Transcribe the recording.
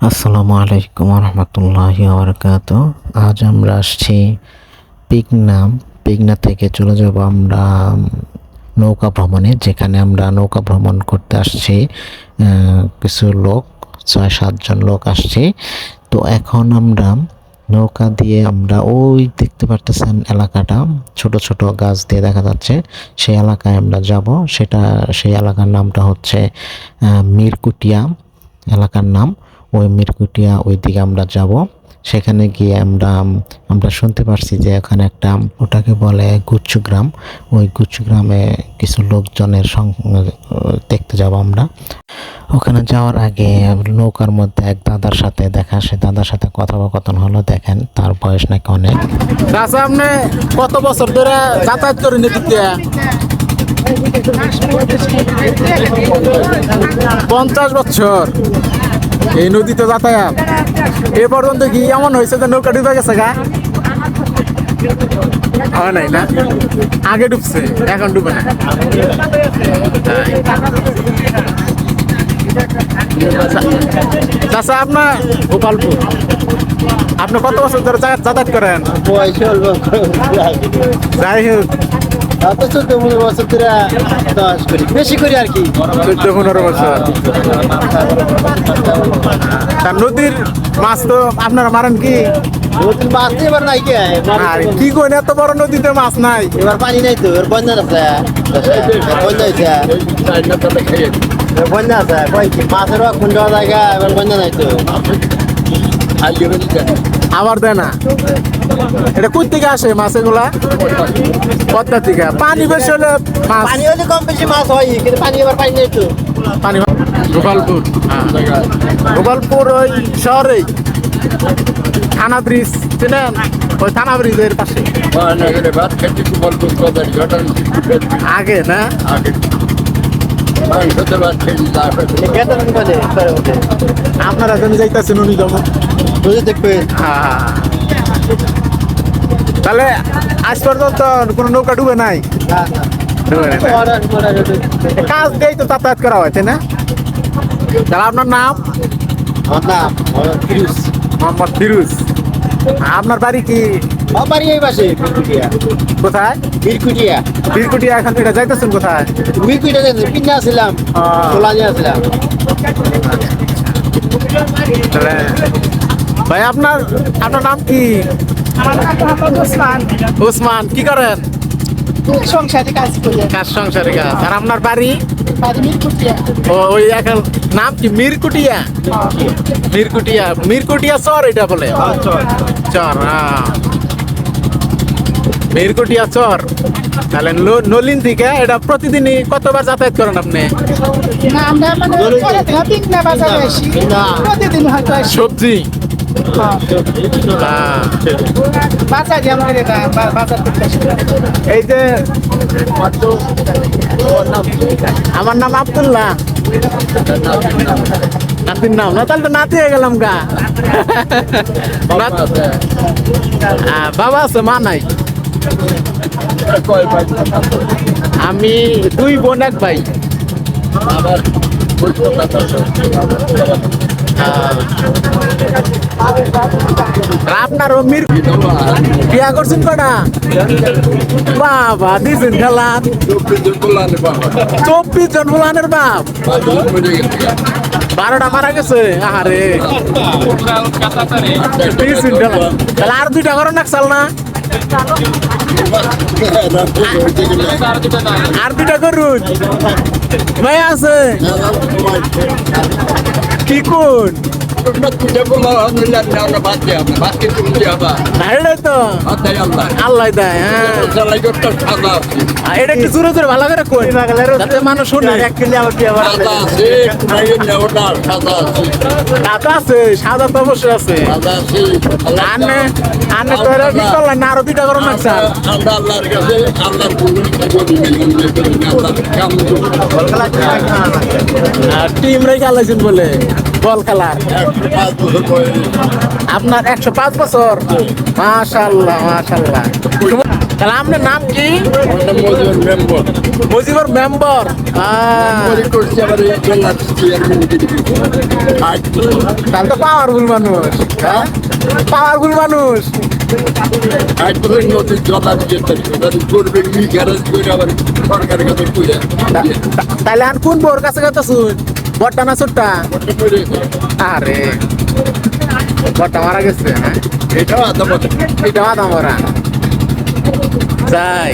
আসসালামু আলাইকুম রহমতুল্লাহি বারাকাতুহু। আজ আমরা আসছি পিগনা থেকে চলে যাব আমরা নৌকা ভ্রমণে, যেখানে আমরা নৌকা ভ্রমণ করতে আসছি। কিছু লোক 6-7 জন লোক আসছি। তো এখন আমরা নৌকা দিয়ে আমরা ওই দেখতে পারতেছেন এলাকাটা ছোট ছোট গাছ দিয়ে দেখা যাচ্ছে, সেই এলাকায় আমরা যাব। সেই এলাকার নামটা হচ্ছে মিরকুটিয়া এলাকার নাম। ওই মিরকুটিয়া ওই দিকে আমরা যাব। সেখানে গিয়ে আমরা শুনতে পারছি যে এখানে একটা ওটাকে বলে গুচ্ছু গ্রাম। ওই গুচ্ছু গ্রামে কিছু লোকজনের দেখতে যাব আমরা। ওখানে যাওয়ার আগে নৌকার মধ্যে এক দাদার সাথে দেখা, সে দাদার সাথে কথোপকথন হলো। দেখেন তার বয়স নাকি অনেক। আপনি কত বছর ধরে যাতায়াত করেন এদিকে? 50 বছর এই নদীতে যাতায়াত। এ পর্যন্ত কি এমন হয়েছে যে নৌকা ডুবে গেছে গা? হয় নাই না? আগে ডুবছে, এখন ডুবে না। চাচা আপনার গোপালপুর, আপনি কত বছর ধরে যাতায়াত করেন? যাই হোক, বেশি করি আর কি। 14-15 বছর। তার নদীর মাছ তো আপনারা মারেন কি? নদীর মাছ তো এবার নাই কে? আর কি করেন, এত বড় নদীতে মাছ নাই? এবার পানি নাই তো, এবার বন্যা আছে। বন্যা হয়েছে, বন্যা আছে। কয় কি মাছের কোন জায়গা, এবার বন্যা নাই তো। আবার দেয় না। এটা কই থেকে আসে মাছ এগুলা? পদ্মা থেকে। পানি বেশি হলে মাছ, পানি হলে কম বেশি মাছ হয়, কিন্তু পানি এবার পানি নেই তো। পানি। গোপালপুর, গোপালপুর ওই শহরেই থানা ব্রিজ চেনেন? ওই থানা ব্রিজের পাশে আগে না? আপনারা জন্য যাইতেছেন উনি যেমন দেখবেন। তাহলে আজ পর্যন্ত কোনো নৌকা ডুবে নাই? ডুবে নাই না? কাজ দিয়েই তো যাতায়াত করা হয়, তাই না? তাহলে আপনার নাম? আমার নাম ফিরোজ। মোহাম্মদ ফিরোজ। আপনার বাড়ি কি? আমার বাড়ি এই পাশে, মিরকুটিয়া। কোথায়? মিরকুটিয়া। বীরকুটিয়া। এখন এটা যাইতেছেন কোথায়? মিরকুটিয়া কিনে আসছিলাম, খোলা নিয়ে আসছিলাম। ভাই আপনার নাম কি? আমার নাম মোহাম্মদ ওসমান। ওসমান। কি করেন? সংসারে কাজ করি। কাজ, সংসারে কাজ। আর আপনার বাড়ি? বাড়ি মিরকুটিয়া। ওই এখন নাম কি? মিরকুটিয়া। মিরকুটিয়া, মিরকুটিয়া চর এটা বলে? চর, মিরকুটিয়া চর। তাহলে নলিন থেকে এটা প্রতিদিনই কতবার যাতায়াত করেন আপনি? না, আমরা মানে পরে থেকে পিকনা বাজারে আসি। প্রতিদিন হয়তো আসি। সবজি বাজারে আমাদের এটা বাজার থেকে আসি। এই যে আমার নাম আব্দুল্লাহ। নাতির নাম না? তাহলে তো নাতি হয়ে গেলাম গা। বাবা আছে, মা নাই। আমি 2 বোন 1 ভাই। আপনার বিয়া করছেন কটা? বাবা দিয়েছেন খেলান। 24 জন ফুলানের বাপ। 12টা মারা গেছে। আরে দিয়েছেন খেলান। তাহলে আর 2টা করো নাকসাল না? আর 2টা করুন ভাই আছে কি কোন? আল্লাহ দেয়। এটা একটু জোরে জোরে ভালো করে কই, যাতে মানুষ শুনে। টাকা আছে, সাদা তো অবশ্যই আছে। আনে তো এরা কি করলেন না? আরো 2টা করো না স্যার। টিম রেখে আলাইছেন বলে বল খেলার। আপনার 105 বছর। মাশাআল্লাহ, মাশাআল্লাহ। তাহলে আপনার নাম কি? মজুর মেম্বার মুজিবুর মেম্বার। করছি আবার এই জেলার চেয়ারম্যান তাহলে তো পাওয়ারফুল মানুষ, হ্যাঁ পাওয়ারফুল মানুষ। আজ পর্যন্ত নদীর জল আসছে করবে কি গ্যারেজ করে আবার সরকারের কাছে পুজো তাহলে আর কোন বোর কাছে কত শুন, বট্টা না ছোট্টা? আরে বট্টা মারা গেছে, হ্যাঁ এটাও আদা মতো এটা আদা মরা। যাই